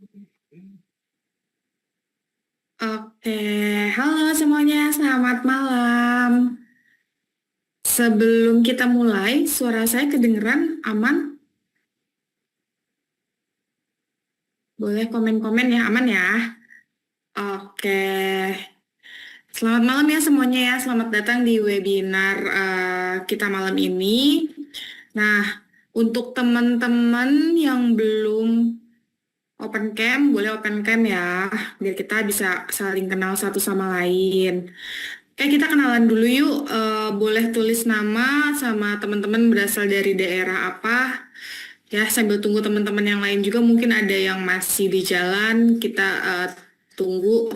Oke, halo semuanya, selamat malam. Sebelum kita mulai, suara saya kedengeran aman? Boleh komen-komen ya, aman ya? Oke, selamat malam ya semuanya ya. Selamat datang di webinar kita malam ini. Nah, untuk teman-teman yang belum open cam, boleh open cam ya, biar kita bisa saling kenal satu sama lain. Oke, kita kenalan dulu yuk. Boleh tulis nama sama teman-teman berasal dari daerah apa. Ya, sambil tunggu teman-teman yang lain juga. Mungkin ada yang masih di jalan. Kita tunggu.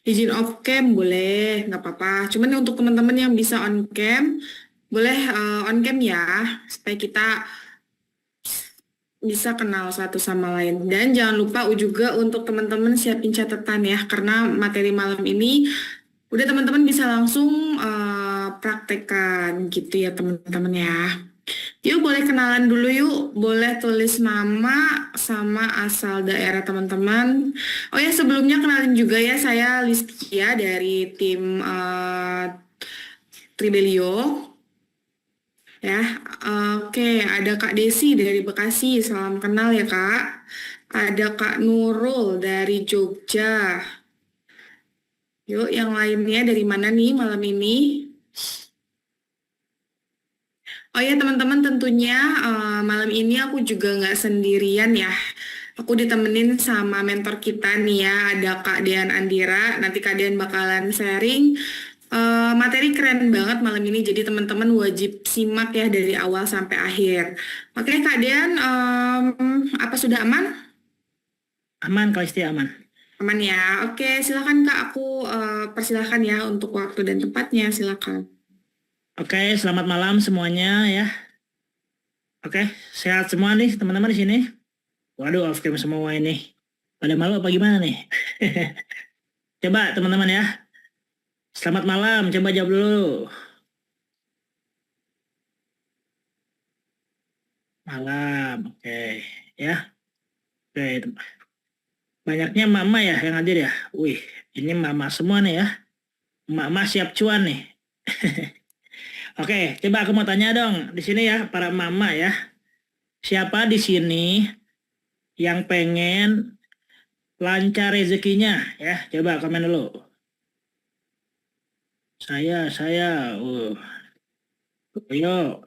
Izin off cam boleh, nggak apa-apa. Cuman untuk teman-teman yang bisa on cam, boleh on cam ya. Supaya kita bisa kenal satu sama lain. Dan jangan lupa juga untuk teman-teman siapin catatan ya. Karena materi malam ini udah teman-teman bisa langsung praktekkan gitu ya teman-teman ya. Yuk boleh kenalan dulu yuk. Boleh tulis nama sama asal daerah teman-teman. Oh ya sebelumnya kenalin juga ya saya Listia dari tim Tribelio. Ya, oke, ada Kak Desi dari Bekasi. Salam kenal ya Kak. Ada Kak Nurul dari Jogja. Yuk, yang lainnya dari mana nih malam ini? Oh ya teman-teman tentunya malam ini aku juga nggak sendirian ya. Aku ditemenin sama mentor kita nih ya, ada Kak Dean Andira. Nanti Kak Dean bakalan sharing materi keren banget malam ini. Jadi teman-teman wajib simak ya dari awal sampai akhir. Oke Kak Dean, apa sudah aman? Aman, kalau istilah aman. Aman ya. Oke, silakan Kak. Aku persilahkan ya untuk waktu dan tempatnya. Silakan. Oke, selamat malam semuanya ya. Oke, sehat semua nih teman-teman di sini. Waduh, off cam semua ini. Pada malu apa gimana nih? Coba teman-teman ya. Selamat malam, coba jawab dulu. Malam, oke. Ya, oke. Banyaknya mama ya yang hadir ya. Wih, ini mama semua nih ya. Mama siap cuan nih. Oke, coba aku mau tanya dong di sini ya para mama ya. Siapa di sini yang pengen lancar rezekinya ya? Coba komen dulu. Yo,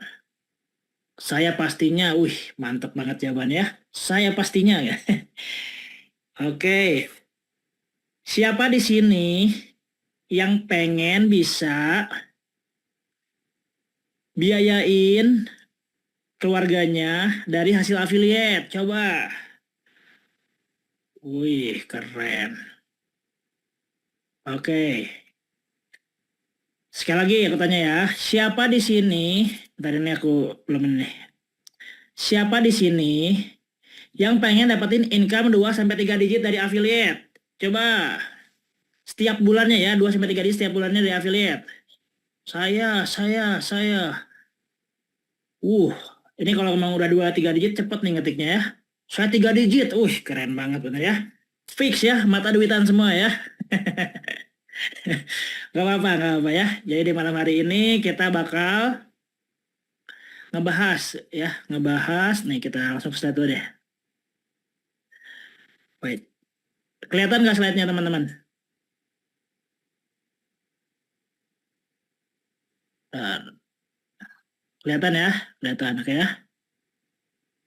saya pastinya, mantap banget jawabannya ya. Saya pastinya ya. Oke, siapa di sini yang pengen bisa biayain keluarganya dari hasil affiliate? Coba. Wih, keren. Oke, sekali lagi aku tanya ya, siapa di sini? Tadi ini aku belum ini. Siapa di sini yang pengen dapetin income 2 sampai 3 digit dari affiliate? Coba. Setiap bulannya ya, 2 sampai 3 digit setiap bulannya dari affiliate. Saya. Uh, ini kalau memang udah 2 3 digit cepet nih ngetiknya ya. Saya 3 digit, keren banget bener ya. Fix ya, mata duitan semua ya. Gak apa-apa ya. Jadi di malam hari ini kita bakal ngebahas ya, nih kita langsung start dulu deh. Wait, kelihatan nggak slide-nya teman-teman? Kelihatan ya, kelihatan oke ya.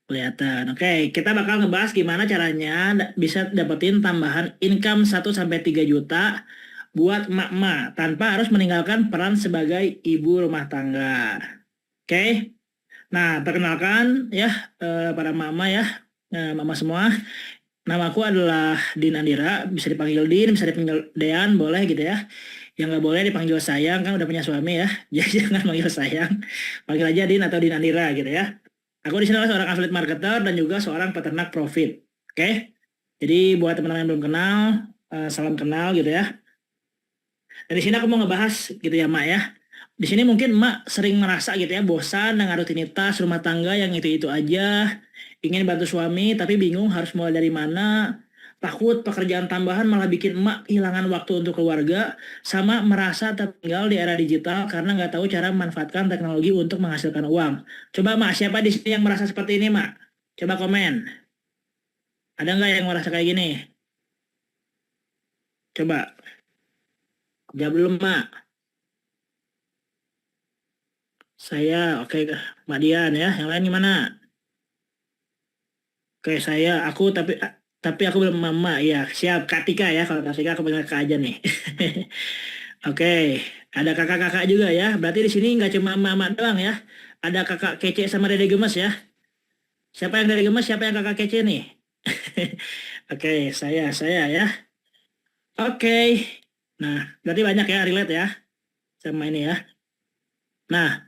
Kelihatan. Oke, kita bakal ngebahas gimana caranya bisa dapetin tambahan income 1 sampai 3 juta buat emak-emak tanpa harus meninggalkan peran sebagai ibu rumah tangga. Oke. Nah, perkenalkan ya para mama ya, mama semua. Namaku adalah Din Andira, bisa dipanggil Din, bisa dipanggil Dean, boleh gitu ya. Yang nggak boleh dipanggil sayang, kan udah punya suami ya. Jadi jangan panggil sayang, panggil aja Din atau Din Andira gitu ya. Aku di sini adalah seorang affiliate marketer dan juga seorang peternak profit. Oke. Jadi buat teman-teman yang belum kenal, salam kenal gitu ya. Dan di sini aku mau ngebahas gitu ya, Mak ya. Di sini mungkin Mak sering merasa gitu ya, bosan dengan rutinitas rumah tangga yang itu-itu aja, ingin bantu suami tapi bingung harus mulai dari mana. Takut pekerjaan tambahan malah bikin emak kehilangan waktu untuk keluarga, sama merasa tertinggal di era digital karena nggak tahu cara memanfaatkan teknologi untuk menghasilkan uang. Coba mak, siapa di sini yang merasa seperti ini mak? Coba komen. Ada nggak yang merasa kayak gini? Coba, jawab dulu mak. Saya, oke, Mbak Dian ya. Yang lain gimana? Oke, tapi aku belum mama ya. Siap, Kak Tika ya. Kalau Kak Tika aku panggil Kak aja nih. Oke, ada kakak-kakak juga ya. Berarti di sini nggak cuma mama doang ya. Ada kakak kece sama dede gemes ya. Siapa yang dede gemes? Siapa yang kakak kece nih? Oke, saya ya. Oke. Nah, berarti banyak ya relate ya sama ini ya. Nah,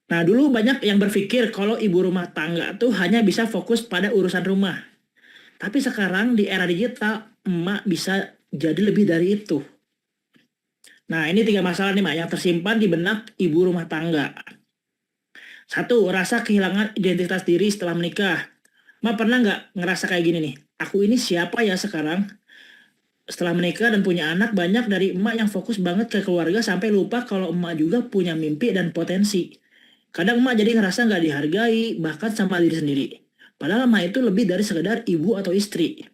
nah dulu banyak yang berpikir kalau ibu rumah tangga tuh hanya bisa fokus pada urusan rumah. Tapi sekarang di era digital, emak bisa jadi lebih dari itu. Nah, ini 3 masalah nih, Mak, yang tersimpan di benak ibu rumah tangga. Satu, rasa kehilangan identitas diri setelah menikah. Mak pernah nggak ngerasa kayak gini nih? Aku ini siapa ya sekarang? Setelah menikah dan punya anak, banyak dari emak yang fokus banget ke keluarga sampai lupa kalau emak juga punya mimpi dan potensi. Kadang emak jadi ngerasa nggak dihargai, bahkan sama diri sendiri. Padahal emak itu lebih dari sekedar ibu atau istri.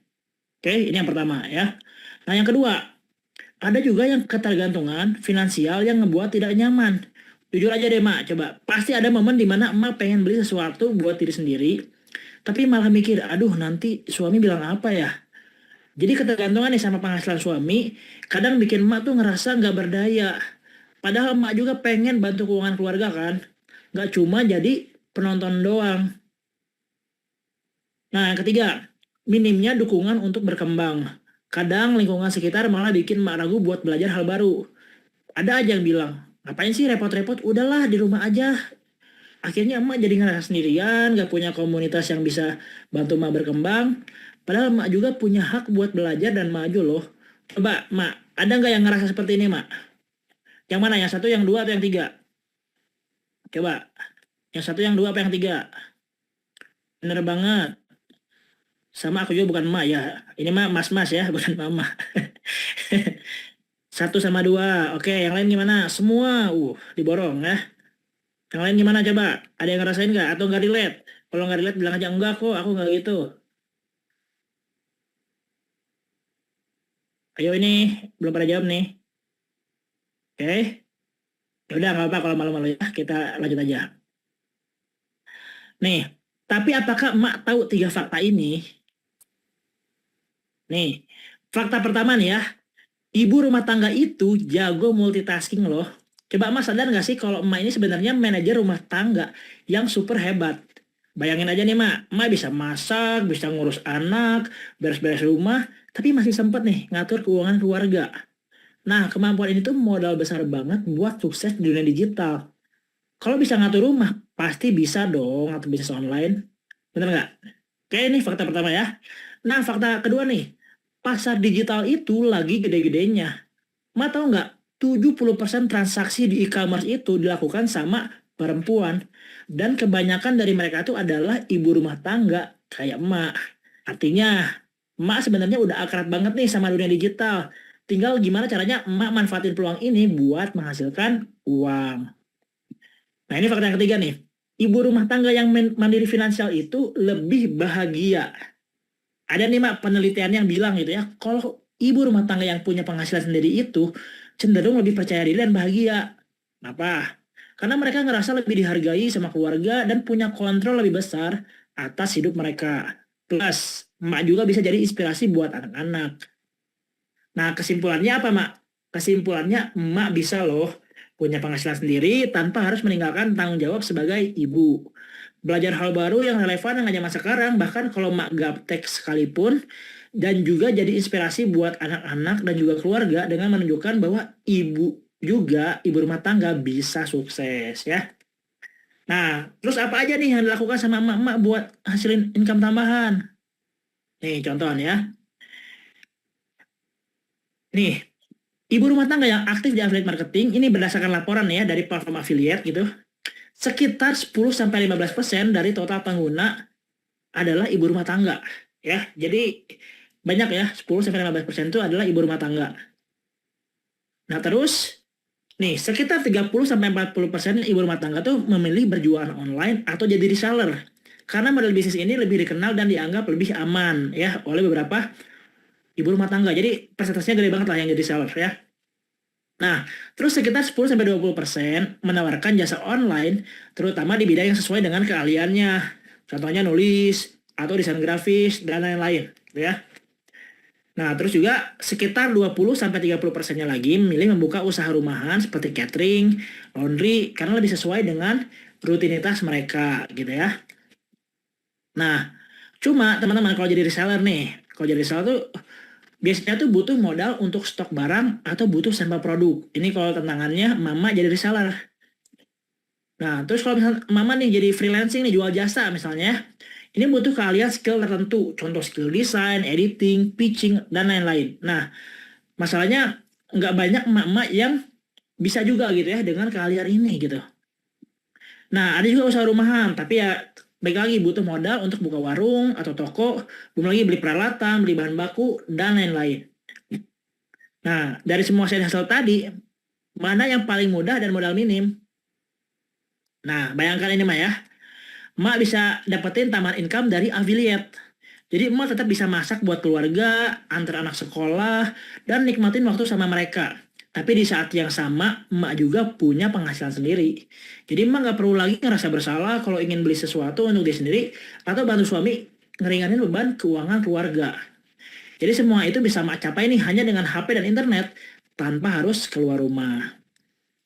Oke, ini yang pertama ya. Nah, yang kedua, ada juga yang ketergantungan finansial yang ngebuat tidak nyaman. Jujur aja deh, Mak, coba. Pasti ada momen di mana emak pengen beli sesuatu buat diri sendiri, tapi malah mikir, aduh nanti suami bilang apa ya? Jadi ketergantungan nih sama penghasilan suami, kadang bikin emak tuh ngerasa nggak berdaya. Padahal emak juga pengen bantu keuangan keluarga kan. Nggak cuma jadi penonton doang. Nah, yang ketiga, minimnya dukungan untuk berkembang. Kadang lingkungan sekitar malah bikin emak ragu buat belajar hal baru. Ada aja yang bilang, ngapain sih repot-repot, udahlah di rumah aja. Akhirnya emak jadi ngerasa sendirian, gak punya komunitas yang bisa bantu emak berkembang. Padahal emak juga punya hak buat belajar dan maju loh. Coba, Mak, ada nggak yang ngerasa seperti ini, Mak? Yang mana? Yang satu, yang dua, atau yang tiga? Coba, yang satu, yang dua, apa yang tiga? Bener banget. Sama aku juga bukan emak ya. Ini mah mas-mas ya, bukan mama. Satu sama dua. Oke, yang lain gimana? Semua, diborong ya. Yang lain gimana coba? Ada yang ngerasain nggak? Atau nggak relate? Kalau nggak relate bilang aja enggak kok, aku nggak gitu. Ayo ini, belum pada jawab nih. Oke, ya udah nggak apa kalau malu-malu ya. Kita lanjut aja. Nih, tapi apakah emak tahu 3 fakta ini? Nih, fakta pertama nih ya. Ibu rumah tangga itu jago multitasking loh. Coba emak sadar nggak sih kalau emak ini sebenarnya manajer rumah tangga yang super hebat. Bayangin aja nih emak bisa masak, bisa ngurus anak, beres-beres rumah, tapi masih sempet nih ngatur keuangan keluarga. Nah, kemampuan ini tuh modal besar banget buat sukses di dunia digital. Kalau bisa ngatur rumah, pasti bisa dong ngatur bisnis online. Bener nggak? Oke, ini fakta pertama ya. Nah, fakta kedua nih. Pasar digital itu lagi gede-gedenya. Ma tahu nggak? 70% transaksi di e-commerce itu dilakukan sama perempuan. Dan kebanyakan dari mereka itu adalah ibu rumah tangga kayak emak. Artinya, emak sebenarnya udah akrab banget nih sama dunia digital. Tinggal gimana caranya emak manfaatin peluang ini buat menghasilkan uang. Nah, ini fakta yang ketiga nih. Ibu rumah tangga yang mandiri finansial itu lebih bahagia. Ada nih mak penelitian yang bilang gitu ya, kalau ibu rumah tangga yang punya penghasilan sendiri itu cenderung lebih percaya diri dan bahagia. Kenapa? Karena mereka ngerasa lebih dihargai sama keluarga dan punya kontrol lebih besar atas hidup mereka. Plus, emak juga bisa jadi inspirasi buat anak-anak. Nah, kesimpulannya apa, Mak? Kesimpulannya, emak bisa loh punya penghasilan sendiri tanpa harus meninggalkan tanggung jawab sebagai ibu. Belajar hal baru yang relevan dengan zaman sekarang, bahkan kalau emak gaptek sekalipun, dan juga jadi inspirasi buat anak-anak dan juga keluarga dengan menunjukkan bahwa ibu rumah tangga bisa sukses ya. Nah, terus apa aja nih yang dilakukan sama emak-emak buat hasilin income tambahan? Nih, contoh ya. Nih, ibu rumah tangga yang aktif di affiliate marketing, ini berdasarkan laporan ya dari platform affiliate gitu, sekitar 10-15% dari total pengguna adalah ibu rumah tangga. Ya, jadi banyak ya, 10-15% itu adalah ibu rumah tangga. Nah terus, nih sekitar 30-40% ibu rumah tangga tuh memilih berjualan online atau jadi reseller. Karena model bisnis ini lebih dikenal dan dianggap lebih aman ya oleh beberapa ibu rumah tangga. Jadi persentasenya gede banget lah yang jadi seller ya. Nah, terus sekitar 10-20% menawarkan jasa online, terutama di bidang yang sesuai dengan keahliannya. Contohnya nulis, atau desain grafis, dan lain-lain. Ya. Nah, terus juga sekitar 20-30%-nya lagi memilih membuka usaha rumahan seperti catering, laundry, karena lebih sesuai dengan rutinitas mereka gitu ya. Nah, cuma teman-teman kalau jadi reseller nih, kalau jadi reseller tuh biasanya tuh butuh modal untuk stok barang atau butuh sampel produk. Ini kalau tantangannya mama jadi reseller. Nah, terus kalau misalnya mama nih jadi freelancing nih jual jasa misalnya, ini butuh keahlian skill tertentu, contoh skill desain, editing, pitching, dan lain-lain. Nah, masalahnya nggak banyak mama yang bisa juga gitu ya dengan keahlian ini gitu. Nah, ada juga usaha rumahan, tapi ya baik lagi butuh modal untuk buka warung atau toko, belum lagi beli peralatan, beli bahan baku, dan lain-lain. Nah, dari semua side hustle tadi, mana yang paling mudah dan modal minim? Nah, bayangkan ini mah ya. Emak bisa dapetin tambahan income dari affiliate. Jadi emak tetap bisa masak buat keluarga, antar anak sekolah, dan nikmatin waktu sama mereka. Tapi di saat yang sama, emak juga punya penghasilan sendiri. Jadi emak nggak perlu lagi ngerasa bersalah kalau ingin beli sesuatu untuk diri sendiri, atau bantu suami ngeringanin beban keuangan keluarga. Jadi semua itu bisa emak capai nih hanya dengan HP dan internet, tanpa harus keluar rumah.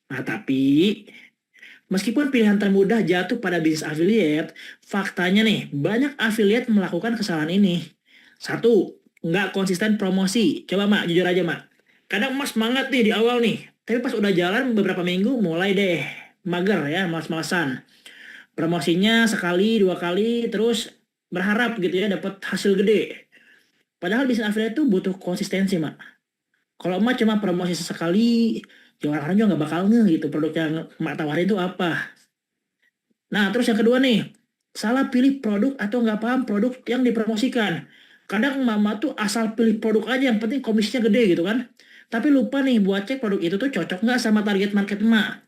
Nah tapi meskipun pilihan termudah jatuh pada bisnis affiliate, faktanya nih, banyak affiliate melakukan kesalahan ini. Satu, nggak konsisten promosi. Coba Mak, jujur aja Mak. Kadang Mas semangat nih di awal nih, tapi pas udah jalan beberapa minggu mulai deh mager ya, malas-malasan. Promosinya sekali, dua kali, terus berharap gitu ya dapat hasil gede. Padahal bisnis affiliate tuh butuh konsistensi Mak. Kalau emak cuma promosi sesekali, ya orang-orang juga nggak bakal ngeh gitu produk yang emak tawarin itu apa. Nah, terus yang kedua nih, salah pilih produk atau nggak paham produk yang dipromosikan. Kadang mama tuh asal pilih produk aja, yang penting komisinya gede gitu kan. Tapi lupa nih buat cek produk itu tuh cocok nggak sama target market emak.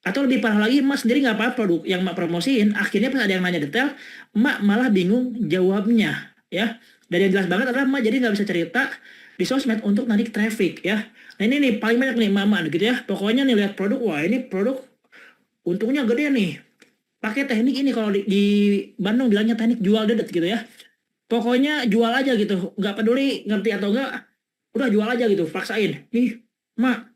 Atau lebih parah lagi, emak sendiri nggak paham produk yang emak promosiin. Akhirnya pas ada yang nanya detail, emak malah bingung jawabnya. Ya, dan yang jelas banget adalah emak jadi nggak bisa cerita di sosmed untuk narik traffic ya. Nah ini nih paling banyak nih mama gitu ya. Pokoknya nih lihat produk, wah ini produk untungnya gede nih. Pakai teknik ini kalau di Bandung bilangnya teknik jual dedet gitu ya. Pokoknya jual aja gitu, nggak peduli ngerti atau enggak, udah jual aja gitu, paksain. Nih, mak,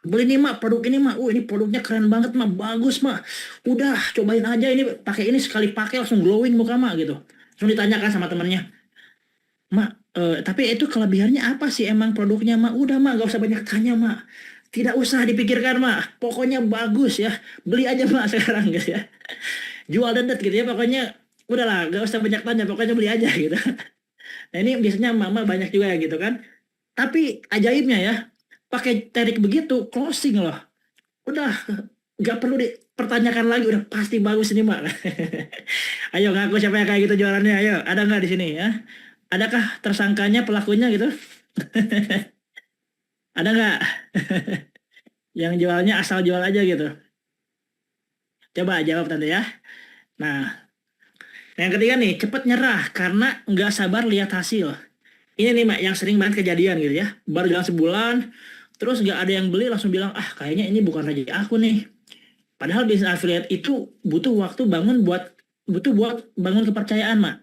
beli nih mak, produk ini mak, ini produknya keren banget mak, bagus mak. Udah cobain aja ini, pakai ini sekali pakai langsung glowing muka mak gitu. Langsung ditanyakan sama temennya, mak, tapi itu kelebihannya apa sih emang produknya mak? Udah mak, gak usah banyak tanya mak. Tidak usah dipikirkan mak, pokoknya bagus ya. Beli aja mak sekarang gitu ya. Jual dedet gitu ya, pokoknya udahlah, gak usah banyak tanya, pokoknya beli aja gitu. Nah ini biasanya mama banyak juga ya gitu kan. Tapi ajaibnya ya, pakai teknik begitu, closing loh. Udah, gak perlu dipertanyakan lagi, udah pasti bagus ini mak. Ayo ngaku siapa yang kayak gitu jualannya, ayo. Ada nggak di sini ya? Adakah tersangkanya pelakunya gitu? Ada nggak? Yang jualnya asal jual aja gitu. Coba jawab tante ya. Nah, yang ketiga nih, cepet nyerah karena nggak sabar lihat hasil. Ini nih Mak, yang sering banget kejadian gitu ya. Baru jalan sebulan, terus nggak ada yang beli langsung bilang, ah kayaknya ini bukan rezeki aku nih. Padahal bisnis affiliate itu butuh buat bangun kepercayaan Mak.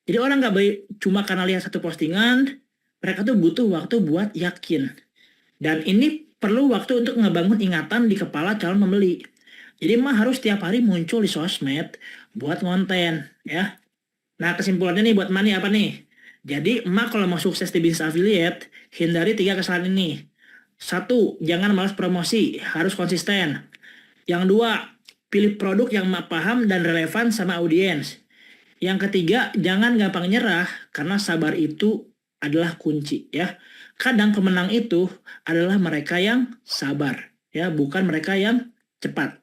Jadi orang nggak beli cuma karena lihat satu postingan, mereka tuh butuh waktu buat yakin. Dan ini perlu waktu untuk ngebangun ingatan di kepala calon pembeli. Jadi mah harus tiap hari muncul di sosmed buat konten ya. Nah kesimpulannya nih buat Mani apa nih? Jadi emak kalau mau sukses di bisnis affiliate, hindari tiga kesalahan ini. Satu, jangan malas promosi, harus konsisten. Yang dua, pilih produk yang emak paham dan relevan sama audiens. Yang ketiga, jangan gampang nyerah karena sabar itu adalah kunci ya. Kadang pemenang itu adalah mereka yang sabar ya, bukan mereka yang cepat.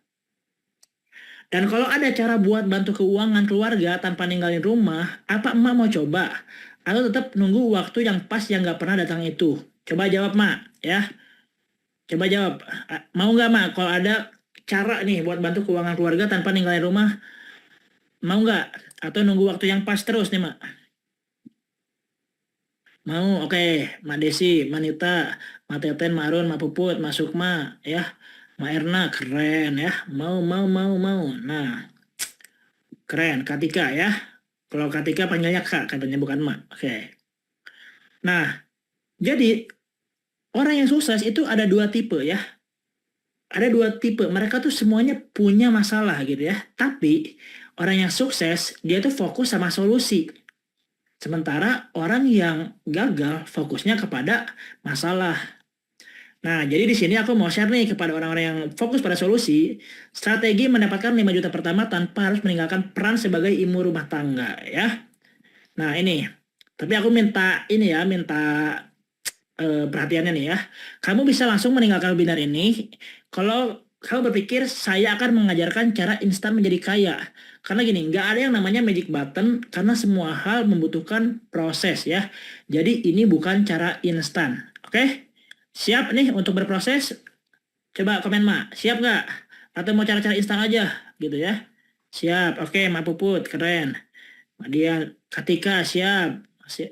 Dan kalau ada cara buat bantu keuangan keluarga tanpa ninggalin rumah, apa emak mau coba? atau tetap nunggu waktu yang pas yang nggak pernah datang itu? Coba jawab, Mak, ya. Coba jawab. Mau nggak, Mak, kalau ada cara nih buat bantu keuangan keluarga tanpa ninggalin rumah, mau nggak? Atau nunggu waktu yang pas terus nih, Mak? Mau, oke. Mak Desi, Mak Nita, Mak Teten, Mak Arun, Mak Puput, Mak Sukma, ya. Mak Erna, keren ya. Mau. Nah, keren. Katika ya. Kalau Katika panggilnya Kak, katanya bukan Mak. Oke. Nah, jadi orang yang sukses itu ada dua tipe ya. Ada dua tipe. Mereka tuh semuanya punya masalah gitu ya. Tapi orang yang sukses, dia tuh fokus sama solusi. Sementara orang yang gagal fokusnya kepada masalah. Nah, jadi di sini aku mau share nih kepada orang-orang yang fokus pada solusi, strategi mendapatkan 5 juta pertama tanpa harus meninggalkan peran sebagai ibu rumah tangga ya. Nah, ini. Tapi aku minta ini ya, minta perhatiannya nih ya. Kamu bisa langsung meninggalkan webinar ini kalau kamu berpikir saya akan mengajarkan cara instan menjadi kaya. Karena gini, nggak ada yang namanya magic button karena semua hal membutuhkan proses ya. Jadi ini bukan cara instan. Oke? Siap nih untuk berproses? Coba komen, Mak. Siap nggak? Atau mau cara-cara instan aja gitu ya? Siap. Oke, Mak Puput, keren. Mak Dian, Katika, siap.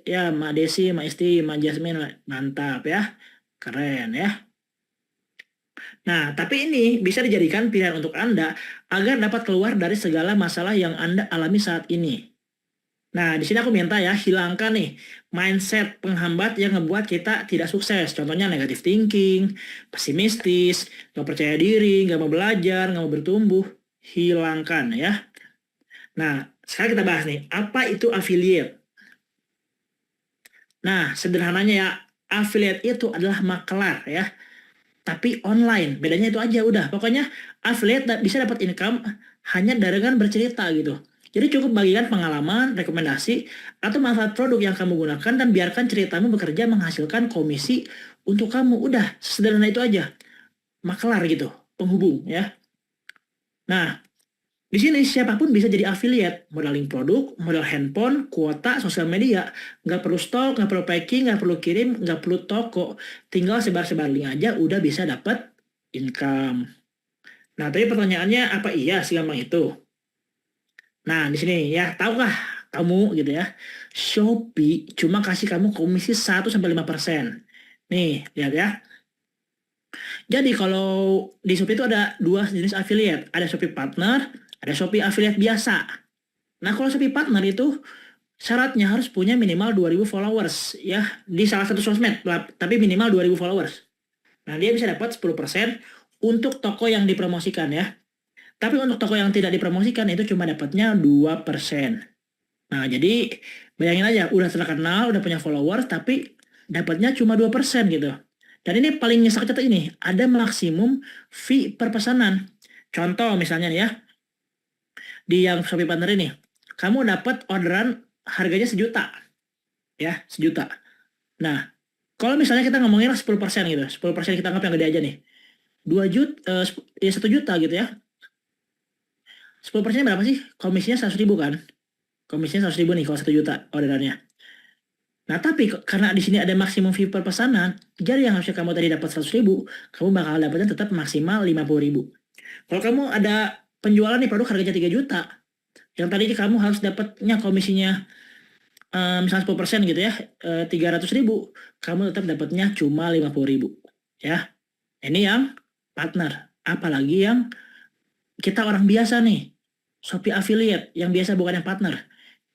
Ya, Mak Desi, Mak Isti, Mak Jasmine, mantap ya. Keren ya. Nah, tapi ini bisa dijadikan pilihan untuk Anda agar dapat keluar dari segala masalah yang Anda alami saat ini. Nah, di sini aku minta ya, hilangkan nih mindset penghambat yang ngebuat kita tidak sukses. Contohnya negative thinking, pesimistis, nggak percaya diri, nggak mau belajar, nggak mau bertumbuh. Hilangkan ya. Nah, sekarang kita bahas nih, apa itu affiliate? Nah, sederhananya ya, affiliate itu adalah makelar ya. Tapi online, bedanya itu aja udah. Pokoknya affiliate bisa dapat income hanya dengan bercerita gitu. Jadi cukup bagikan pengalaman, rekomendasi, atau manfaat produk yang kamu gunakan dan biarkan ceritamu bekerja menghasilkan komisi untuk kamu. Udah, sederhana itu aja. Makelar gitu, penghubung ya. Nah, di sini siapapun bisa jadi affiliate, modeling produk, model handphone, kuota, sosial media. Nggak perlu stok, nggak perlu packing, nggak perlu kirim, nggak perlu toko. Tinggal sebar-sebar link aja udah bisa dapat income. Nah, tapi pertanyaannya apa iya segampang itu? Nah, di sini ya, tahukah kamu gitu ya, Shopee cuma kasih kamu komisi 1-5%. Nih, lihat ya. Jadi kalau di Shopee itu ada dua jenis affiliate. Ada Shopee Partner, ada Shopee Affiliate biasa. Nah, kalau Shopee Partner itu syaratnya harus punya minimal 2.000 followers ya di salah satu sosmed, tapi minimal 2.000 followers. Nah, dia bisa dapat 10% untuk toko yang dipromosikan ya. Tapi untuk toko yang tidak dipromosikan itu cuma dapatnya 2%. Nah, jadi bayangin aja udah terkenal, udah punya followers tapi dapatnya cuma 2% gitu. Dan ini paling nyesek ini, ada maksimum fee per pesanan. Contoh misalnya nih ya, di yang Shopee Partner ini, kamu dapat orderan harganya 1 juta. Ya, 1 juta. Nah, kalau misalnya kita ngomongin 10% gitu, 10% kita anggap yang gede aja nih. 2 juta, ya 1 juta gitu ya. 10% berapa sih? Komisinya 100.000 kan? Komisinya 100.000 nih kalau 1 juta orderannya. Nah, tapi karena di sini ada maksimum fee per pesanan, jadi yang harusnya kamu tadi dapat 100.000, kamu bakal dapatnya tetap maksimal 50.000. Kalau kamu ada penjualan nih produk harganya 3 juta, yang tadi kamu harus dapatnya komisinya misalnya 10% gitu ya, 300.000, kamu tetap dapatnya cuma 50.000. Ya, ini yang partner. Apalagi yang kita orang biasa nih, Shopee Affiliate, yang biasa bukan yang partner.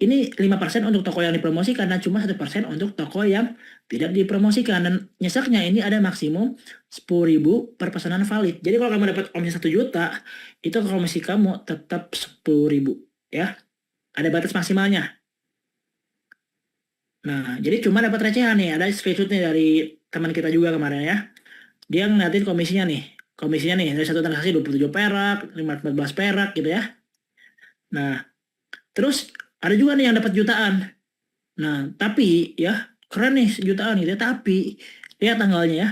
Ini 5% untuk toko yang dipromosikan dan cuma 1% untuk toko yang tidak dipromosikan. Dan nyeseknya ini ada maksimum 10.000 per pesanan valid. Jadi kalau kamu dapat komisi 1 juta, itu komisi kamu tetap 10.000 ya. Ada batas maksimalnya. Nah, jadi cuma dapat recehan nih. Ada screenshotnya dari teman kita juga kemarin ya. Dia ngeliatin komisinya nih. Komisinya nih dari satu transaksi 27 perak, 14 perak gitu ya. Nah, terus ada juga nih yang dapat jutaan. Nah, tapi ya keren nih jutaan gitu ya. Tapi lihat tanggalnya ya.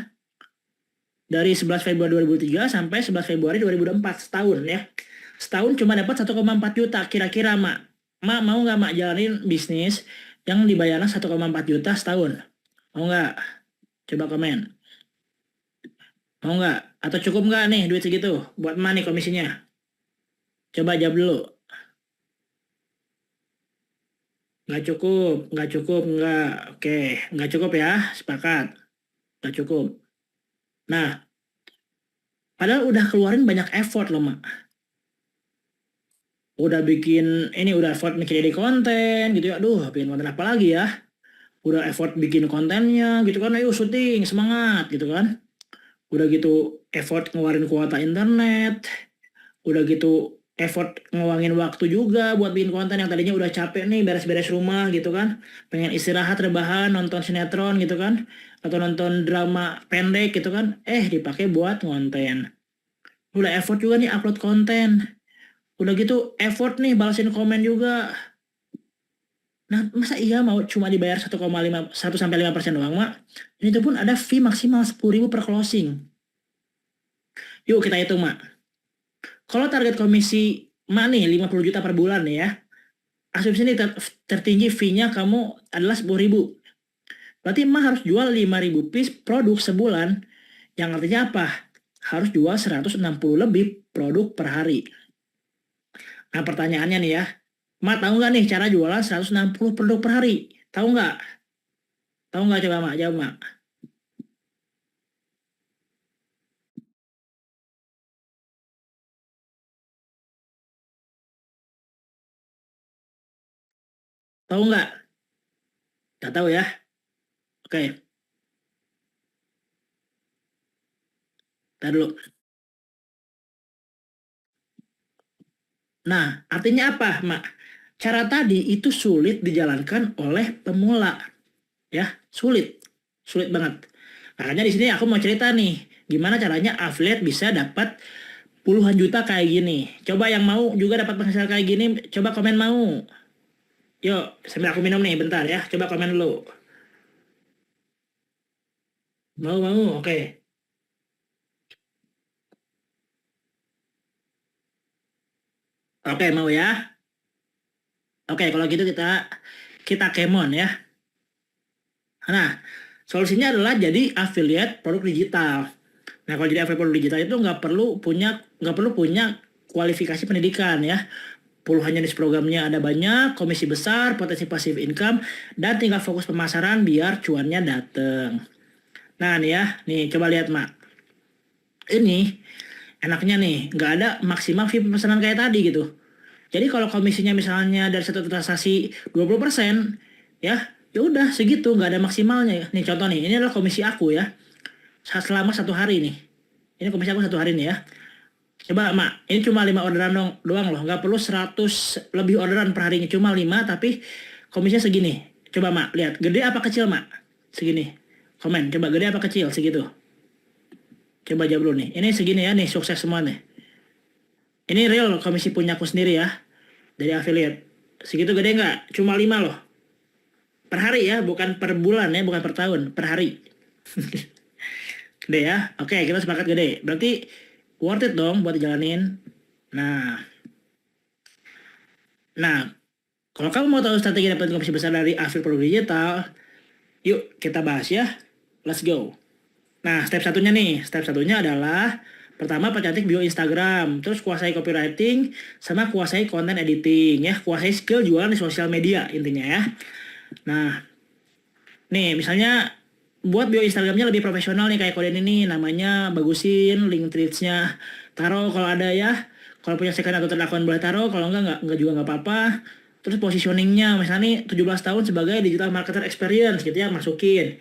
Dari 11 Februari 2003 sampai 11 Februari 2024, setahun ya. Setahun cuma dapat 1,4 juta. Kira-kira Mak mau nggak Mak jalanin bisnis yang dibayarnya 1,4 juta setahun? Mau nggak? Coba komen. Mau nggak? Atau cukup nggak nih duit segitu? Buat mana nih komisinya? Coba jawab dulu. Nggak cukup, nggak cukup, nggak. Oke, nggak cukup ya, sepakat. Nggak cukup. Nah, padahal udah keluarin banyak effort loh, Mak. Udah bikin, ini udah effort bikin ide konten gitu ya. Aduh, bikin konten apa lagi ya? Udah effort bikin kontennya gitu kan. Ayo syuting, semangat gitu kan. Udah gitu effort ngeluarin kuota internet. Udah gitu effort ngeluangin waktu juga buat bikin konten yang tadinya udah capek nih beres-beres rumah gitu kan, pengen istirahat rebahan nonton sinetron gitu kan, atau nonton drama pendek gitu kan, dipakai buat konten. Udah effort juga nih upload konten, udah gitu effort nih balasin komen juga. Nah, masa iya mau cuma dibayar 1,5 1 sampai 5% doang, Mak? Ini tuh pun ada fee maksimal 10.000 per closing. Yuk kita hitung, Mak. Kalau target komisi Mak nih 50 juta per bulan nih ya, asumsi ini tertinggi fee-nya kamu adalah 10.000. Berarti Emak harus jual 5.000 piece produk sebulan. Yang artinya apa? Harus jual 160 lebih produk per hari. Nah pertanyaannya nih ya, Emak tahu nggak nih cara jualan 160 produk per hari? Tahu nggak? Tahu nggak, coba Emak jawab, Emak. Tahu nggak? Nggak tahu ya? Oke, tar dulu. Nah, artinya apa, Mak? Cara tadi itu sulit dijalankan oleh pemula. Ya, sulit. Sulit banget. Makanya di sini aku mau cerita nih, gimana caranya affiliate bisa dapat puluhan juta kayak gini. Coba yang mau juga dapat penghasilan kayak gini, coba komen mau. Yuk, sambil aku minum nih, bentar ya. Coba komen dulu. Mau, mau, oke. Oke, mau ya. Oke, kalau gitu kita kemon ya. Nah, solusinya adalah jadi affiliate produk digital. Nah, kalau jadi affiliate produk digital itu nggak perlu punya kualifikasi pendidikan ya. Puluhan jenis programnya ada banyak, komisi besar, potensi passive income, dan tinggal fokus pemasaran biar cuannya dateng. Nah nih ya, nih coba lihat Mak. Ini enaknya nih, nggak ada maksimal fee pemesanan kayak tadi gitu. Jadi kalau komisinya misalnya dari satu transaksi 20%, ya udah segitu, nggak ada maksimalnya. Nih contoh nih, ini adalah komisi aku ya, selama 1 hari nih. Ini komisi aku 1 hari nih ya. Coba Mak, ini cuma 5 orderan doang loh, nggak perlu 100 lebih orderan per harinya, cuma 5 tapi komisinya segini. Coba Mak, lihat, gede apa kecil Mak? Segini. Komen, coba gede apa kecil, segitu. Coba jawab dulu nih, ini segini ya nih, sukses semua nih. Ini real komisi punya aku sendiri ya, dari affiliate. Segitu gede nggak? Cuma 5 loh. Per hari ya, bukan per bulan ya, bukan per tahun, per hari. Gede ya, oke kita sepakat gede. Berarti worth it dong buat dijalanin. Nah, nah, kalau kamu mau tahu strategi dapat komisi besar dari affiliate produk digital, yuk kita bahas ya. Let's go. Nah, step satunya adalah pertama percantik bio Instagram, terus kuasai copywriting, sama kuasai konten editing ya, kuasai skill jualan di sosial media intinya ya. Nah, nih misalnya buat bio Instagramnya lebih profesional nih kayak kode ini namanya bagusin link tweetsnya, taruh kalau ada ya. Kalau punya second atau third akun boleh taruh, kalau enggak juga nggak apa-apa. Terus positioningnya misalnya nih 17 tahun sebagai digital marketer experience gitu ya, masukin.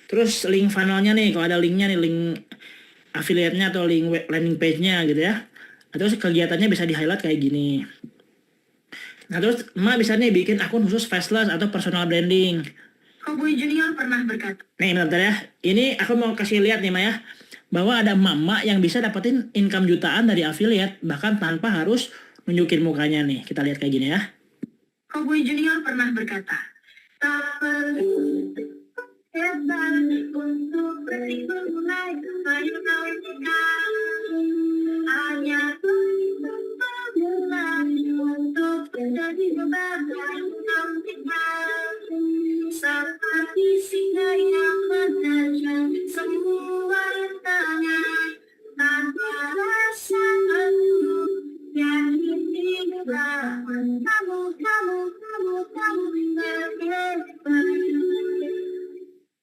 Terus link funnelnya nih, kalau ada linknya nih, link affiliate-nya atau link landing page-nya gitu ya. Nah, terus kegiatannya bisa di-highlight kayak gini. Nah, terus Emak bisa nih bikin akun khusus faceless atau personal branding. Cowboy Junior pernah berkata. Nih, bentar ya. Ini aku mau kasih lihat nih, Mak ya. Bahwa ada emak-emak yang bisa dapetin income jutaan dari affiliate, bahkan tanpa harus nunjukin mukanya nih. Kita lihat kayak gini ya. Cowboy Junior pernah berkata, tak perlu hebat untuk berani memulai, ayo kau hanya untuk menjadi beban seperti singa yang menerjang semua rintangan tanpa rasa malu yang ingin dibangun kamu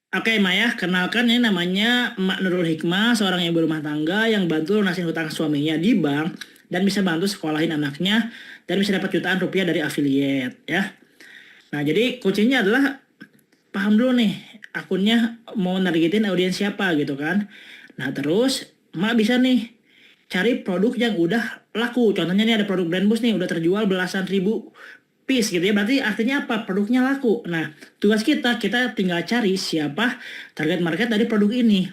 Oke, Maya, kenalkan ini namanya Mak Nurul Hikmah, seorang ibu rumah tangga yang bantu lunasin hutang suaminya di bank dan bisa bantu sekolahin anaknya dan bisa dapat jutaan rupiah dari affiliate ya. Nah, jadi kuncinya adalah paham dulu nih akunnya mau nargetin audiens siapa gitu kan. Nah, terus Mak bisa nih cari produk yang udah laku. Contohnya nih ada produk Brand Boost nih udah terjual belasan ribu piece gitu ya, berarti artinya apa? Produknya laku. Nah, tugas kita tinggal cari siapa target market dari produk ini.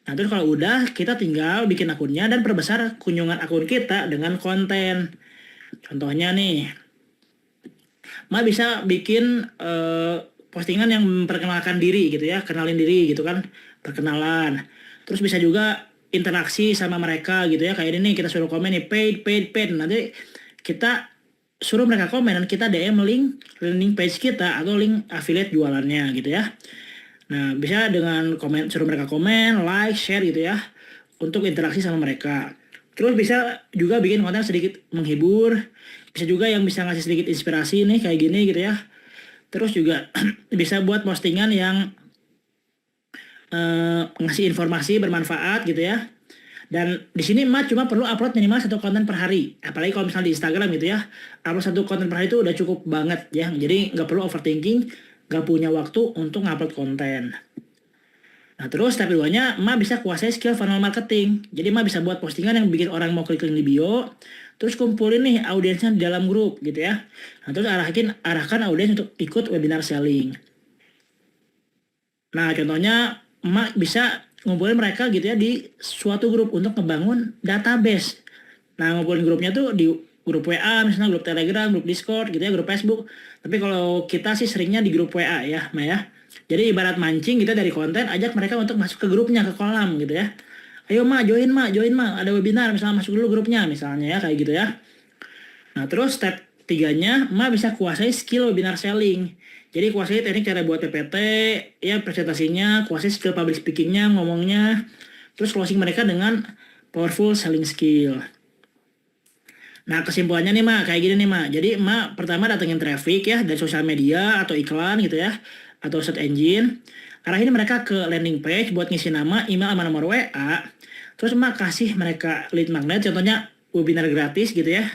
Nah, terus kalau udah, kita tinggal bikin akunnya dan perbesar kunjungan akun kita dengan konten. Contohnya nih, bisa bikin postingan yang memperkenalkan diri gitu ya, kenalin diri gitu kan, perkenalan. Terus bisa juga interaksi sama mereka gitu ya, kayak ini kita suruh komen nih, paid. Nanti kita suruh mereka komen dan kita DM link landing page kita atau link affiliate jualannya gitu ya. Nah, bisa dengan komen, suruh mereka komen, like, share gitu ya untuk interaksi sama mereka. Terus bisa juga bikin konten sedikit menghibur, bisa juga yang bisa ngasih sedikit inspirasi nih kayak gini gitu ya. Terus juga bisa buat postingan yang ngasih informasi bermanfaat gitu ya. Dan di sini Mak cuma perlu upload minimal 1 konten per hari. Apalagi kalau misalnya di Instagram gitu ya, upload 1 konten per hari itu udah cukup banget ya. Jadi nggak perlu overthinking, nggak punya waktu untuk ngupload konten. Nah, terus step 2-nya Mak bisa kuasai skill funnel marketing. Jadi Mak bisa buat postingan yang bikin orang mau klik link di bio, terus kumpulin nih audiensnya di dalam grup gitu ya. Nah, terus arahkan audiens untuk ikut webinar selling. Nah, contohnya Mak bisa ngumpulin mereka gitu ya di suatu grup untuk ngebangun database. Nah, ngumpulin grupnya tuh di grup WA, misalnya grup Telegram, grup Discord gitu ya, grup Facebook. Tapi kalau kita sih seringnya di grup WA ya, Maya. Jadi ibarat mancing kita dari konten, ajak mereka untuk masuk ke grupnya, ke kolam gitu ya. Ayo join Ma, ada webinar, misalnya masuk dulu grupnya misalnya ya, kayak gitu ya. Nah, terus step 3-nya, bisa kuasai skill webinar selling. Jadi kuasai teknik cara buat PPT, ya presentasinya, kuasai skill public speakingnya, ngomongnya, terus closing mereka dengan powerful selling skill. Nah, kesimpulannya nih kayak gini nih Jadi pertama datengin traffic ya dari sosial media atau iklan gitu ya, atau search engine. Arahin mereka ke landing page buat ngisi nama, email, sama nomor WA. Terus kasih mereka lead magnet, contohnya webinar gratis gitu ya.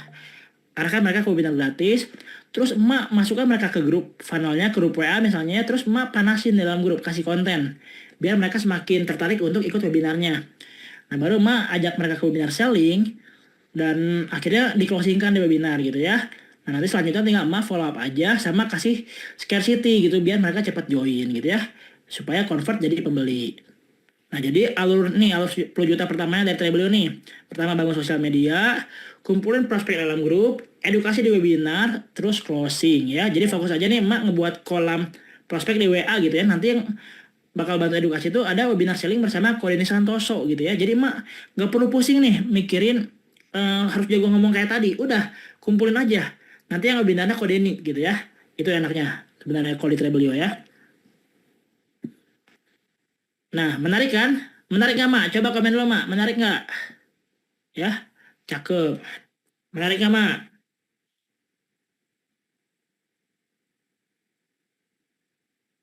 Arahkan mereka ke webinar gratis. Terus masukkan mereka ke grup funnelnya, ke grup WA misalnya. Terus panasin dalam grup, kasih konten. Biar mereka semakin tertarik untuk ikut webinarnya. Nah, baru ajak mereka ke webinar selling. Dan akhirnya di-closingkan di webinar gitu ya. Nah, nanti selanjutnya tinggal follow up aja sama kasih scarcity gitu. Biar mereka cepat join gitu ya. Supaya convert jadi pembeli. Nah, jadi alur 10 juta pertamanya dari Trebelio nih. Pertama bangun sosial media, kumpulin prospek dalam grup, edukasi di webinar, terus closing ya. Jadi fokus aja nih ngebuat kolam prospek di WA gitu ya. Nanti yang bakal bantu edukasi itu ada webinar selling bersama Kodeni Santoso gitu ya. Jadi nggak perlu pusing nih mikirin harus jago ngomong kayak tadi. Udah, kumpulin aja. Nanti yang webinarnya Kodeni gitu ya. Itu enaknya sebenarnya kalau di Trebelio ya. Nah, menarik kan? Menarik nggak, Coba komen dulu, Menarik nggak? Ya, cakep. Menarik nggak,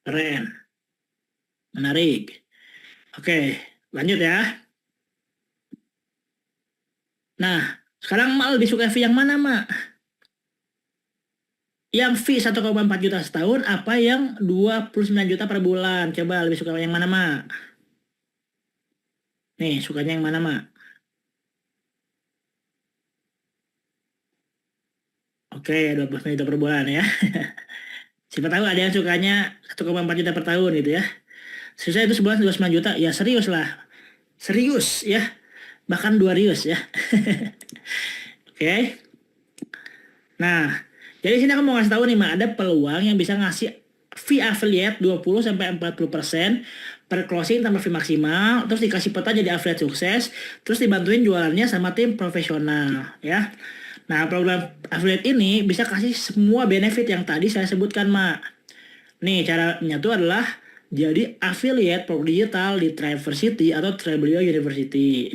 Keren. Menarik. Oke, lanjut ya. Nah, sekarang lebih suka fee yang mana, Yang fee 1,4 juta setahun apa yang 29 juta per bulan? Coba lebih suka yang mana, Nih, sukanya yang mana, Oke, 29 juta per bulan ya. Siapa tahu ada yang sukanya 1,4 juta per tahun gitu ya. Susah itu sebulan 29 juta. Ya serius lah. Serius ya. Bahkan 2 rius ya. Oke. Nah, jadi sini aku mau ngasih tahu nih, ada peluang yang bisa ngasih fee affiliate 20-40% per closing tanpa fee maksimal, terus dikasih peta jadi affiliate sukses, terus dibantuin jualannya sama tim profesional ya. Nah, program affiliate ini bisa kasih semua benefit yang tadi saya sebutkan, Mak. Nih, caranya tuh adalah jadi affiliate produk digital di Triversity atau Trebelio University.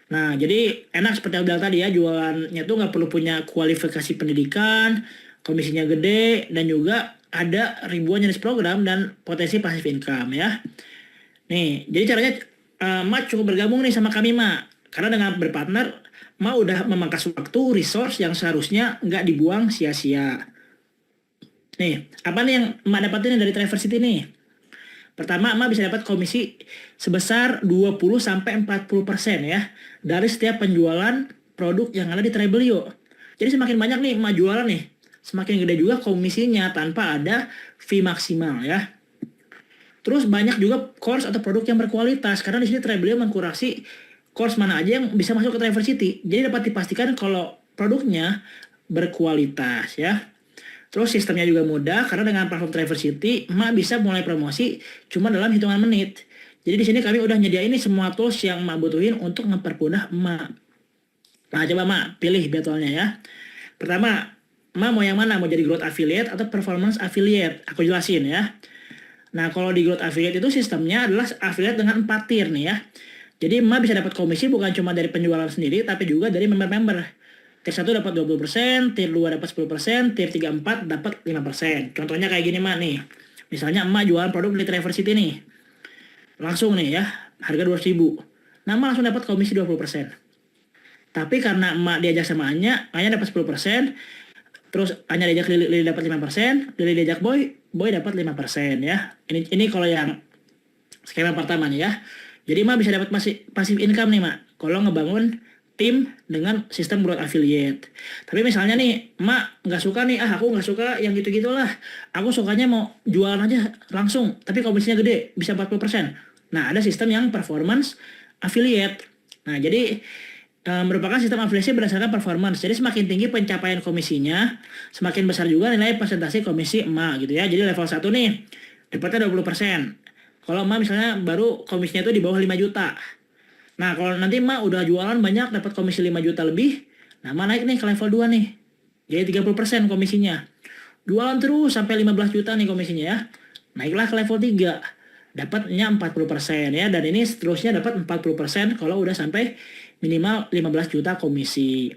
Nah, jadi enak seperti yang bilang tadi ya, jualannya tuh nggak perlu punya kualifikasi pendidikan, komisinya gede, dan juga ada ribuan jenis program dan potensi passive income ya. Nih, jadi caranya Ma cukup bergabung nih sama kami Ma. Karena dengan berpartner, Ma udah memangkas waktu, resource yang seharusnya nggak dibuang sia-sia. Nih, apa nih yang Ma dapatin dari Triversity nih? Pertama, Ma bisa dapat komisi sebesar 20-40% ya dari setiap penjualan produk yang ada di Trebelio. Jadi semakin banyak nih Ma jualan nih, semakin gede juga komisinya tanpa ada fee maksimal ya. Terus banyak juga course atau produk yang berkualitas karena di sini Trebelio mengkurasi course mana aja yang bisa masuk ke Triversity. Jadi dapat dipastikan kalau produknya berkualitas ya. Terus sistemnya juga mudah karena dengan platform Triversity, Mak bisa mulai promosi cuma dalam hitungan menit. Jadi di sini kami udah nyediain ini semua tools yang Mak butuhin untuk mempermudah Mak. Nah, coba Mak pilih battle-nya ya. Pertama, Mak mau yang mana? Mau jadi growth affiliate atau performance affiliate? Aku jelasin ya. Nah, kalau di growth affiliate itu sistemnya adalah affiliate dengan 4 tier nih ya. Jadi Mak bisa dapat komisi bukan cuma dari penjualan sendiri, tapi juga dari member-member. Tier 1 dapat 20%, tier 2 dapat 10%, tier 3, 4 dapat 5%. Contohnya kayak gini Mak nih. Misalnya Mak jualan produk di Triversity nih. Langsung nih ya, harga 200.000. Nah, Mak langsung dapat komisi 20%. Tapi karena Mak diajak sama Anya dapat 10%, terus Anya diajak Lili dapat 5%, Lili diajak Boy dapat 5% ya. Ini kalau yang skema pertama nih ya. Jadi Mak bisa dapat passive income nih Mak. Kalau ngebangun tim dengan sistem growth affiliate. Tapi misalnya nih, Mak nggak suka nih, aku nggak suka yang gitu-gitulah. Aku sukanya mau jualan aja langsung, tapi komisinya gede, bisa 40%. Nah, ada sistem yang performance affiliate. Nah, jadi merupakan sistem afiliasi berdasarkan performance. Jadi semakin tinggi pencapaian komisinya, semakin besar juga nilai persentase komisi Mak gitu ya. Jadi level 1 nih, dapatnya 20%. Kalau Mak misalnya baru komisinya itu di bawah 5 juta. Nah, kalau nanti Mak udah jualan banyak, dapat komisi 5 juta lebih, nah Mak naik nih ke level 2 nih. Jadi 30% komisinya. Jualan terus sampai 15 juta nih komisinya ya. Naiklah ke level 3. Dapatnya 40% ya. Dan ini seterusnya dapat 40% kalau udah sampai minimal 15 juta komisi.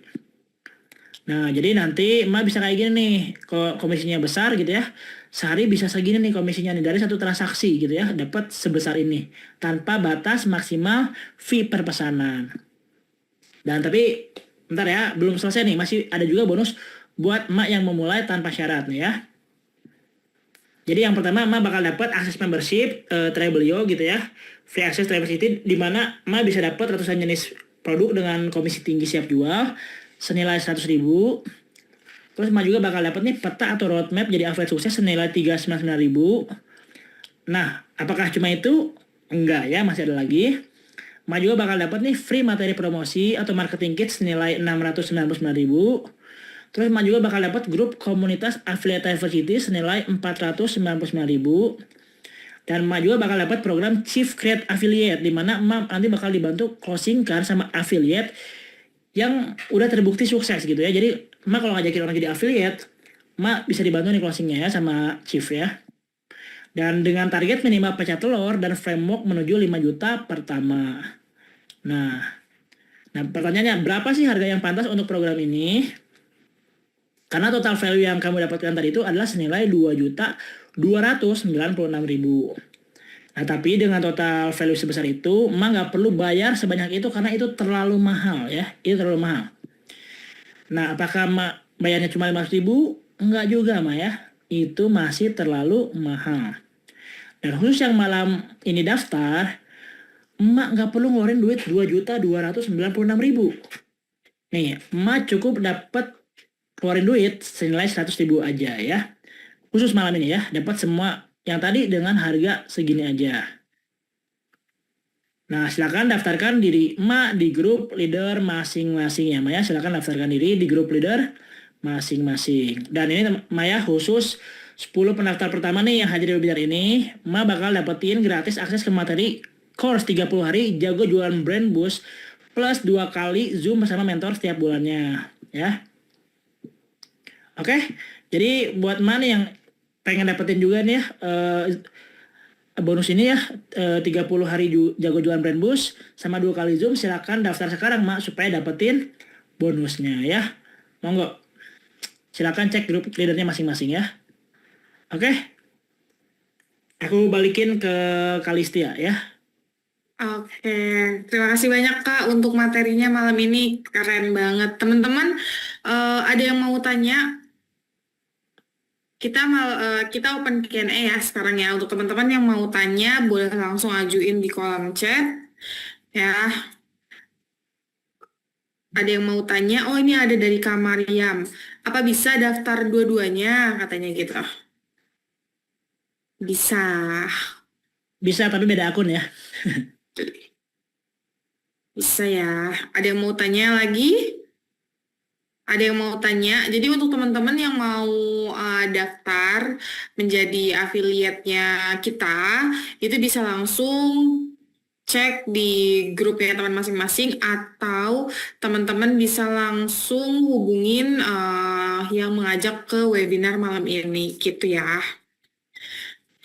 Nah, jadi nanti Mak bisa kayak gini nih. Kalau komisinya besar gitu ya. Sehari bisa segini nih komisinya nih dari satu transaksi gitu ya, dapat sebesar ini tanpa batas maksimal fee per pesanan. Dan tapi bentar ya, belum selesai nih, masih ada juga bonus buat Mak yang memulai tanpa syarat nih ya. Jadi yang pertama Mak bakal dapat akses membership Trebelio gitu ya, free access Triversity di mana Mak bisa dapat ratusan jenis produk dengan komisi tinggi siap jual senilai 100.000. Terus Mak juga bakal dapat nih peta atau roadmap jadi affiliate sukses senilai 399.000. Nah, apakah cuma itu? Enggak ya, masih ada lagi. Mak juga bakal dapat nih free materi promosi atau marketing kit senilai 699.000. Terus Mak juga bakal dapat grup komunitas affiliate Triversity senilai 499.000. Dan Mak juga bakal dapat program Chief Create Affiliate di mana Mak nanti bakal dibantu closing kan sama affiliate yang udah terbukti sukses gitu ya. Jadi Mak kalau ngajakin orang jadi affiliate, Mak bisa dibantu nih closingnya ya sama Chief ya. Dan dengan target minimal pecah telur dan framework menuju 5 juta pertama. Nah pertanyaannya berapa sih harga yang pantas untuk program ini? Karena total value yang kamu dapatkan tadi itu adalah senilai 2.296.000. Nah, tapi dengan total value sebesar itu, Mak nggak perlu bayar sebanyak itu karena itu terlalu mahal ya. Itu terlalu mahal. Nah, apakah Mak bayarnya cuma 500.000? Enggak juga, Mak ya. Itu masih terlalu mahal. Dan khusus yang malam ini daftar, Mak nggak perlu ngeluarin duit 2.296.000. Nih, Mak cukup dapat keluarin duit senilai 100.000 aja ya. Khusus malam ini ya, dapat semua yang tadi dengan harga segini aja. Nah, silakan daftarkan diri Mak di grup leader masing-masing ya, Maya. Silakan daftarkan diri di grup leader masing-masing. Dan ini Maya khusus 10 pendaftar pertama nih yang hadir di webinar ini, Mak bakal dapetin gratis akses ke materi course 30 hari jago jualan brand boost plus 2 kali Zoom bersama mentor setiap bulannya. ya. Oke, jadi buat mana yang pengen dapetin juga nih ya bonus ini ya 30 hari jago jualan brand boost sama 2 kali Zoom, silakan daftar sekarang Mak supaya dapetin bonusnya ya. Monggo. Silakan cek grup leadernya masing-masing ya. Oke. Aku balikin ke Kalistia ya. Oke, terima kasih banyak Kak untuk materinya malam ini, keren banget. Teman-teman, ada yang mau tanya? Kita open Q&A ya sekarang ya. Untuk teman-teman yang mau tanya, boleh langsung ajuin di kolom chat ya. Ada yang mau tanya? Oh, ini ada dari Kak Mariam. Apa bisa daftar dua-duanya? Katanya gitu. Bisa. Bisa tapi beda akun ya. Bisa ya. Ada yang mau tanya lagi? Ada yang mau tanya? Jadi untuk teman-teman yang mau daftar menjadi afiliatnya kita, itu bisa langsung cek di grupnya teman masing-masing atau teman-teman bisa langsung hubungin yang mengajak ke webinar malam ini gitu ya.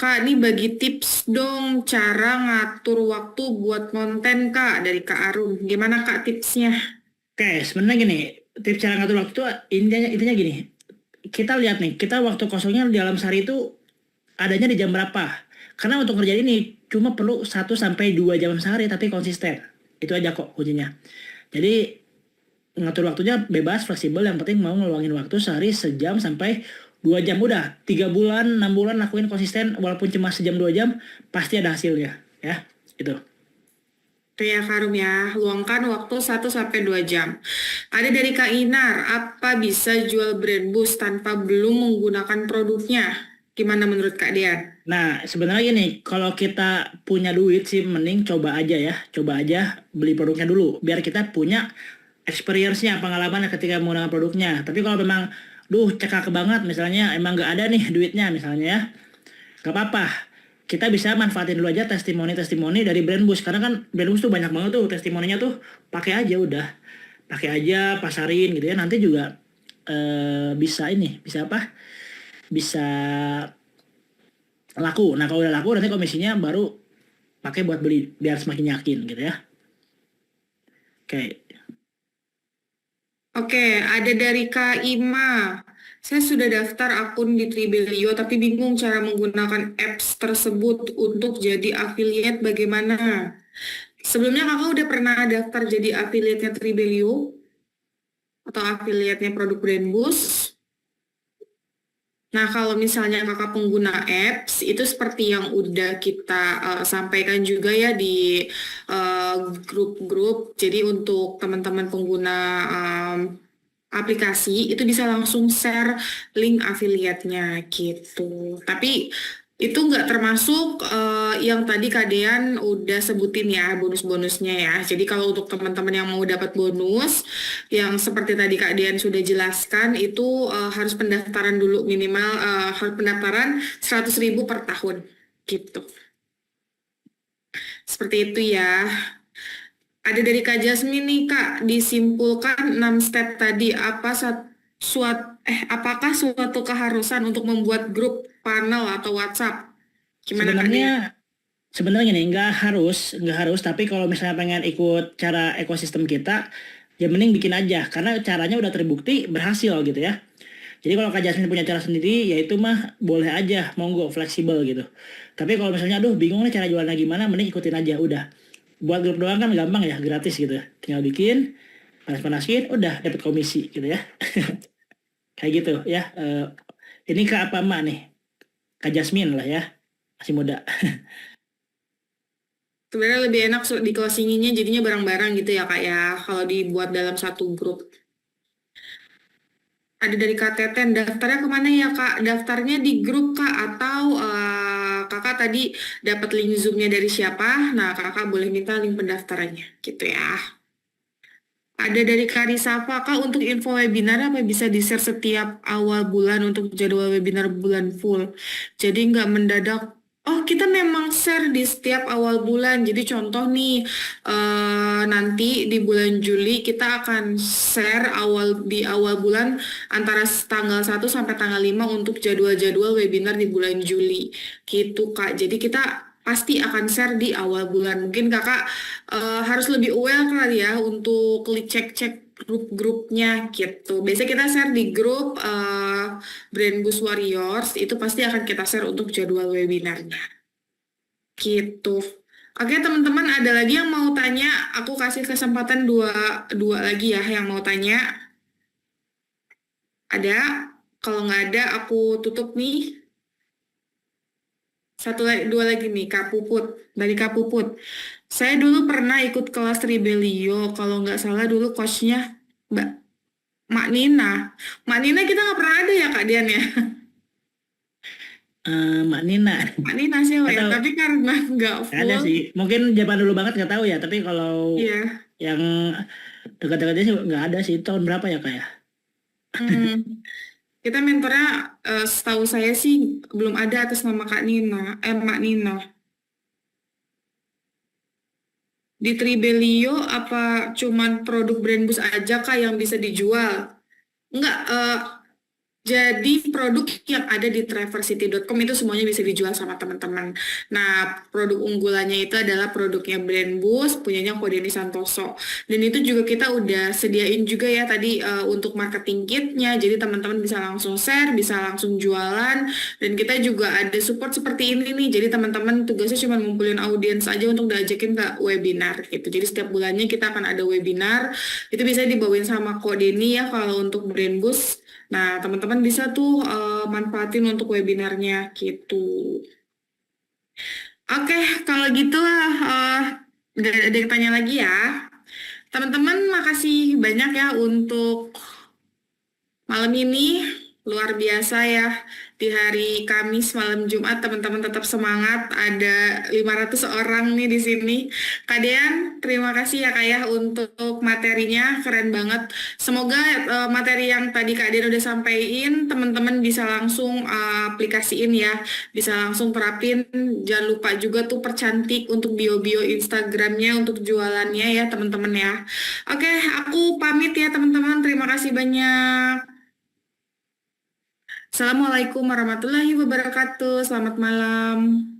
Kak, ini bagi tips dong cara ngatur waktu buat konten Kak dari Kak Arum. Gimana Kak tipsnya? Oke, sebenarnya gini, tips cara ngatur waktu tuh intinya gini. Kita lihat nih, kita waktu kosongnya di dalam sehari itu adanya di jam berapa. Karena untuk ngerjain ini cuma perlu 1 sampai 2 jam sehari tapi konsisten. Itu aja kok kuncinya. Jadi ngatur waktunya bebas, fleksibel, yang penting mau ngeluangin waktu sehari sejam sampai 2 jam. Udah 3 bulan, 6 bulan lakuin konsisten walaupun cuma sejam 2 jam pasti ada hasilnya ya. Itu. Itu ya Karum ya, luangkan waktu 1 sampai 2 jam. Ada dari Kak Inar, apa bisa jual brand boost tanpa belum menggunakan produknya? Gimana menurut Kak Dian? Nah, sebenarnya gini, kalau kita punya duit sih mending coba aja ya. Coba aja beli produknya dulu biar kita punya experience-nya, pengalaman ketika menggunakan produknya. Tapi kalau memang cekak banget misalnya emang nggak ada nih duitnya misalnya ya, nggak apa-apa. Kita bisa manfaatin dulu aja testimoni-testimoni dari brand boost karena kan brand boost tuh banyak banget tuh testimoninya tuh, pakai aja udah. Pakai aja, pasarin gitu ya. Nanti juga bisa ini, bisa apa? Bisa laku. Nah, kalau udah laku nanti komisinya baru pakai buat beli biar semakin yakin gitu ya. Oke. Oke, ada dari Kak Ima. Saya sudah daftar akun di Tribelio, tapi bingung cara menggunakan apps tersebut untuk jadi affiliate bagaimana. Sebelumnya kakak udah pernah daftar jadi affiliate-nya Tribelio? Atau affiliate-nya produk Brand Boost? Nah, kalau misalnya kakak pengguna apps, itu seperti yang udah kita sampaikan juga ya di grup-grup. Jadi untuk teman-teman pengguna aplikasi, itu bisa langsung share link affiliate-nya gitu. Tapi itu nggak termasuk yang tadi Kak Dean udah sebutin ya, bonus-bonusnya ya. Jadi kalau untuk teman-teman yang mau dapat bonus, yang seperti tadi Kak Dean sudah jelaskan, itu harus pendaftaran dulu minimal, harus pendaftaran 100.000 per tahun gitu. Seperti itu ya. Ada dari Kak Jasmine nih Kak, disimpulkan 6 step tadi, apakah suatu keharusan untuk membuat grup, panel, atau WhatsApp? Gimana Kak Dia? Sebenarnya nih nggak harus tapi kalau misalnya pengen ikut cara ekosistem kita ya mending bikin aja karena caranya udah terbukti berhasil gitu ya. Jadi kalau Kak Jasmine punya cara sendiri ya itu mah boleh aja, monggo, fleksibel gitu. Tapi kalau misalnya aduh bingung nih cara jualannya gimana, mending ikutin aja udah. Buat grup doang kan gampang ya, gratis gitu. Tinggal bikin, panas-panasin, udah dapat komisi gitu ya. Kayak gitu ya. Ini Kak apa Mak nih? Kak Jasmine lah ya. Masih muda. Sebenarnya lebih enak di closinginnya jadinya bareng-bareng gitu ya Kak ya, kalau dibuat dalam satu grup. Ada dari Kak Teten, daftarnya kemana ya Kak? Daftarnya di grup Kak, atau Kakak tadi dapat link Zoom-nya dari siapa? Nah, Kakak boleh minta link pendaftarannya, gitu ya. Ada dari Karisafa, Kak, untuk info webinar apa bisa di-share setiap awal bulan untuk jadwal webinar bulan full. Jadi nggak mendadak. Oh, kita memang share di setiap awal bulan. Jadi contoh nih, nanti di bulan Juli kita akan share di awal bulan antara tanggal 1 sampai tanggal 5 untuk jadwal-jadwal webinar di bulan Juli. Gitu, Kak. Jadi kita pasti akan share di awal bulan. Mungkin Kakak harus lebih aware kali ya untuk cek-cek grup-grupnya gitu. Biasanya kita share di grup Brand Boost Warriors, itu pasti akan kita share untuk jadwal webinarnya. Gitu. Oke, teman-teman, ada lagi yang mau tanya? Aku kasih kesempatan dua lagi ya yang mau tanya. Ada? Kalau nggak ada, aku tutup nih. Dua lagi nih, Kak Puput. Dari Kak Puput. Saya dulu pernah ikut kelas Rebelio. Kalau nggak salah dulu coachnya Mbak Mak Nina. Mak Nina kita nggak pernah ada ya, Kak Dian ya? Mbak Nina. Mak Nina sih, ya. Atau Tapi karena nggak ada full, sih. Mungkin zaman dulu banget nggak tahu ya. Tapi kalau iya. yang dekat-dekatnya sih nggak ada sih. Tahun berapa ya kak ya? Hmm. Kita mentornya setahu saya sih belum ada atas nama Kak Nina, Mak Nina. Di Tribelio apa cuman produk brand bus aja Kak yang bisa dijual? Enggak, jadi produk yang ada di traversity.com itu semuanya bisa dijual sama teman-teman. Nah, produk unggulannya itu adalah produknya Brand Boost, punyanya Kodeni Santoso. Dan itu juga kita udah sediain juga ya tadi untuk marketing kitnya, jadi teman-teman bisa langsung share, bisa langsung jualan, dan kita juga ada support seperti ini nih. Jadi teman-teman tugasnya cuma ngumpulin audiens aja untuk diajakin ke webinar gitu. Jadi setiap bulannya kita akan ada webinar, itu bisa dibawain sama Kodeni ya kalau untuk Brand Boost. Nah, teman-teman bisa tuh manfaatin untuk webinarnya gitu. Oke, kalau gitu nggak ada yang tanya lagi ya. Teman-teman, makasih banyak ya untuk malam ini. Luar biasa ya. Di hari Kamis malam Jumat teman-teman tetap semangat. Ada 500 orang nih di sini. Kak Dean, terima kasih ya Kak ya untuk materinya. Keren banget. Semoga materi yang tadi Kak Dean udah sampaikan teman-teman bisa langsung aplikasiin ya. Bisa langsung terapin. Jangan lupa juga tuh percantik untuk bio-bio Instagramnya untuk jualannya ya teman-teman ya. Oke, aku pamit ya teman-teman. Terima kasih banyak. Assalamualaikum warahmatullahi wabarakatuh. Selamat malam.